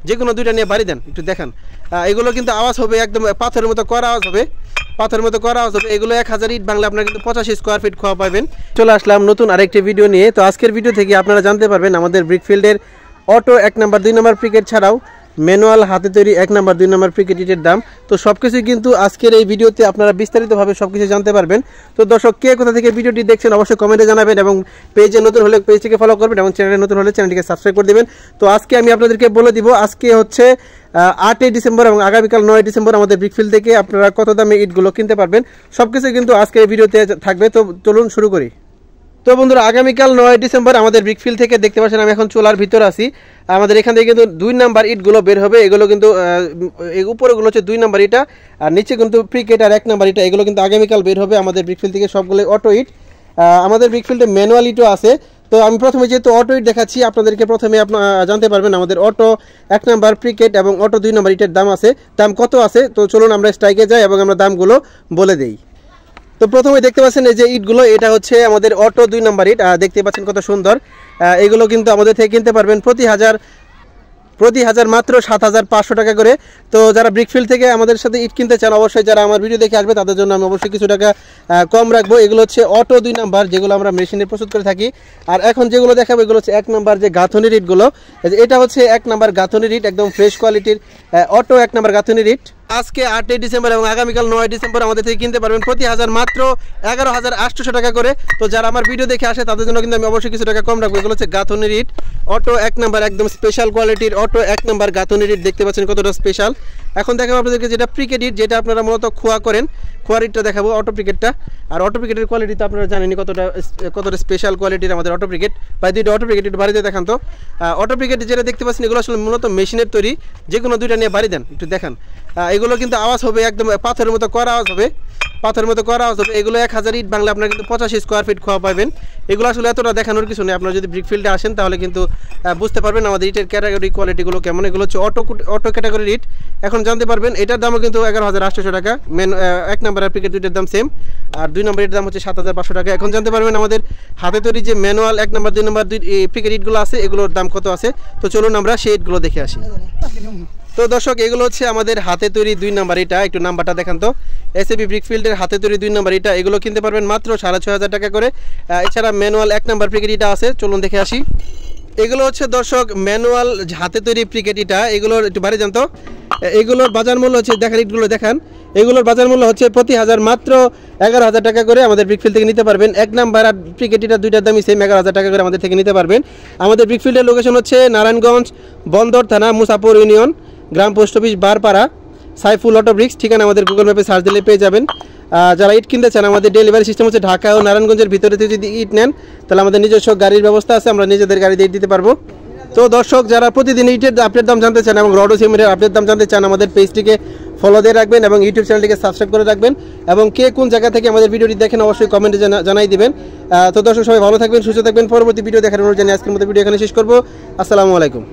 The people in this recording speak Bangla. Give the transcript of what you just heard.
যে কোনো দুইটা নিয়ে বাড়ি দেন, একটু দেখান। এগুলো কিন্তু আওয়াজ হবে একদম পাথরের মতো করা আওয়াজ হবে, পাথরের মতো করা আওয়াজ হবে। এগুলো 1000 ইট বাংলা আপনারা কিন্তু 85 স্কোয়ার ফিট খোয়া পাবেন। চলে আসলাম নতুন আরেকটি ভিডিও নিয়ে। তো আজকের ভিডিও থেকে আপনারা জানতে পারবেন আমাদের ব্রিকফিল্ডের অটো 1 নাম্বার 2 নাম্বার প্রিকেট ছাড়াও ম্যানুয়াল হাতে তৈরি 1 নাম্বার 2 নাম্বার প্রিকেট ইটের দাম। তো সবকিছু কিন্তু আজকের এই ভিডিওতে আপনারা বিস্তারিতভাবে সবকিছু জানতে পারবেন। তো দর্শক, কে কোথা থেকে ভিডিওটি দেখছেন অবশ্যই কমেন্টে জানাবেন, এবং পেজে নতুন হলে পেজটিকে ফলো করবেন, এবং চ্যানেলে নতুন হলে চ্যানেলটিকে সাবস্ক্রাইব করে দেবেন। তো আজকে আমি আপনাদেরকে বলে দিব, আজকে হচ্ছে 8 ডিসেম্বর এবং আগামীকাল 9 ডিসেম্বর আমাদের ব্রিকফিল্ড থেকে আপনারা কত দামে ইটগুলো কিনতে পারবেন, সবকিছু কিন্তু আজকে এই ভিডিওতে থাকবে। তো চলুন শুরু করি। তো বন্ধুরা, আগামীকাল 9 ডিসেম্বর আমাদের ব্রিকফিল্ড থেকে দেখতে পাচ্ছেন আমি এখন চুলার ভিতর আছি। আমাদের এখান থেকে কিন্তু 2 নাম্বার ইটগুলো বের হবে। এগুলো কিন্তু উপরেগুলো হচ্ছে 2 নাম্বার ইটা, আর নিচে কিন্তু প্রিকেট আর 1 নাম্বার ইটা, এগুলো কিন্তু আগামীকাল বের হবে আমাদের ব্রিকফিল্ড থেকে সবগুলো অটো ইট। আমাদের ব্রিকফিল্ডে ম্যানুয়াল ইটও আছে। তো আমি প্রথমে যেহেতু অটো ইট দেখাচ্ছি আপনাদেরকে, প্রথমে আপনারা জানতে পারবেন আমাদের অটো 1 নাম্বার প্রিকেট এবং অটো 2 নাম্বার ইটের দাম আছে, দাম কত আছে। তো চলুন আমরা স্ট্রাইকে যাই এবং আমরা দামগুলো বলে দেই। তো প্রথমে দেখতে পাচ্ছেন এই যে ইটগুলো, এটা হচ্ছে আমাদের অটো 2 নাম্বার ইট, দেখতে পাচ্ছেন কত সুন্দর। এগুলো কিন্তু আমাদের থেকে কিনতে পারবেন প্রতি হাজার মাত্র 7500 টাকা করে। তো যারা ব্রিকফিল্ড থেকে আমাদের সাথে ইট কিনতে চান, অবশ্যই যারা আমার ভিডিও দেখে আসবে তাদের জন্য আমি অবশ্যই কিছু টাকা কম রাখবো। এগুলো হচ্ছে অটো 2 নাম্বার, যেগুলো আমরা মেশিনে প্রস্তুত করে থাকি। আর এখন যেগুলো দেখাবো এগুলো হচ্ছে 1 নাম্বার যে গাঁথনির ইটগুলো। এটা হচ্ছে 1 নাম্বার গাঁথনির ইট, একদম ফ্রেশ কোয়ালিটির অটো 1 নাম্বার গাঁথনির ইট। আজকে 8 ডিসেম্বর এবং আগামীকাল 9 ডিসেম্বর আমাদের থেকে কিনতে পারবেন প্রতি হাজার মাত্র 11800 টাকা করে। তো যারা আমার ভিডিও দেখে আসে তাদের জন্য কিন্তু আমি অবশ্যই কিছু টাকা কম রাখবো। এগুলো হচ্ছে গাঁথনির ইট, অটো 1 নাম্বার, একদম স্পেশাল কোয়ালিটির অটো 1 নাম্বার গাঁথনির ইট। দেখতে পাচ্ছেন কতটা স্পেশাল। এখন দেখাবো আপনাদেরকে যেটা প্রিকেট ইট, যেটা আপনারা মূলত খোয়া করেন, খোয়ার ইটটা দেখাবো, অটো প্রিকেটটা। আর অটো প্রিকেটের কোয়ালিটি তো আপনারা জানেনই কতটা স্পেশাল কোয়ালিটির আমাদের অটো প্রিকেট। প্রায় 2টা অটো প্রিকেট বাড়িতে দেখান। তো অটো প্রিকেট যেটা দেখতে পাচ্ছেন এগুলো আসলে মূলত মেশিনের তৈরি, যে কোনো দুইটা নিয়ে বাড়ি দেন, একটু দেখান। এগুলো কিন্তু আওয়াজ হবে একদম পাথরের মতো করা আওয়াজ হবে, পাথরের মতো করা আওয়াজ হবে। এগুলো 1000 ইট বাংলা আপনারা কিন্তু 85 স্কোয়ার ফিট খোয়া পাবেন। এগুলো আসলে এতটা দেখানোর কিছু নেই, আপনারা যদি ব্রিকফিল্ডে আসেন তাহলে কিন্তু বুঝতে পারবেন আমাদের ইটের ক্যাটাগরি কোয়ালিটিগুলো কেমন। এগুলো হচ্ছে অটো ক্যাটাগরির ইট, এখন জানতে পারবেন। এটার দামও কিন্তু 11800 টাকা। 1 নাম্বার আর প্রিকেট দুইটার দাম সেম, আর 2 নাম্বার ইটের দাম হচ্ছে 7500 টাকা। এখন জানতে পারবেন আমাদের হাতে তৈরি যে ম্যানুয়াল 1 নাম্বার 2 নাম্বার প্রিকেট ইটগুলো আছে এগুলোর দাম কত আছে। তো চলুন আমরা সেই ইটগুলো দেখে আসি। তো দর্শক, এগুলো হচ্ছে আমাদের হাতে তৈরি 2 নাম্বার ইটা, একটু নাম্বারটা দেখান তো। এসএবি ব্রিকফিল্ডের হাতে তৈরি 2 নাম্বার ইটা, এগুলো কিনতে পারবেন মাত্র 6500 টাকা করে। এছাড়া ম্যানুয়াল 1 নাম্বার প্রিকেট ইটা আছে, চলুন দেখে আসি। এগুলো হচ্ছে দর্শক ম্যানুয়াল হাতে তৈরি প্রিকেট ইটা, এগুলোর একটু বাড়ি জানতো। এগুলোর বাজার মূল্য হচ্ছে, দেখেন ইটগুলো দেখান, এগুলোর বাজার মূল্য হচ্ছে প্রতি হাজার মাত্র 11000 টাকা করে আমাদের ব্রিকফিল্ড থেকে নিতে পারবেন। 1 নাম্বার আর প্রিকেট ইটা দুইটার দামই সেম, 11000 টাকা করে আমাদের থেকে নিতে পারবেন। আমাদের ব্রিকফিল্ডের লোকেশন হচ্ছে নারায়ণগঞ্জ বন্দর থানা, মুসাপুর ইউনিয়ন, গ্রাম post office, Barpara, Saiful auto bricks. ঠিকানা আমাদের গুগল ম্যাপে সার্চ দিলে পেয়ে যাবেন। যারা ইট কিনতে চান, আমাদের ডেলিভারি সিস্টেম হচ্ছে ঢাকা ও নারায়ণগঞ্জের ভিতরে থেকে যদি ইট নেন তাহলে আমাদের নিজস্ব গাড়ির ব্যবস্থা আছে, আমরা নিজেদের গাড়ি দিয়ে দিতে পারবো। তো দর্শক, যারা প্রতিদিন ইটের আপডেট দাম জানতে চান এবং রড ও সিমেন্টের আপডেট দাম জানতে চান, আমাদের পেজটিকে ফলো দিয়ে রাখবেন এবং ইউটিউব চ্যানেলটিকে সাবস্ক্রাইব করে রাখবেন। এবং কে কোন জায়গা থেকে আমাদের ভিডিওটি দেখেন অবশ্যই কমেন্টে জানাই দিবেন। তো দর্শক, সবাই ভালো থাকবেন, সুস্থ থাকবেন। পরবর্তী ভিডিও দেখার অনুরোধ জানিয়ে আজকের মতো ভিডিও এখানে শেষ করবো। আসসালামু আলাইকুম।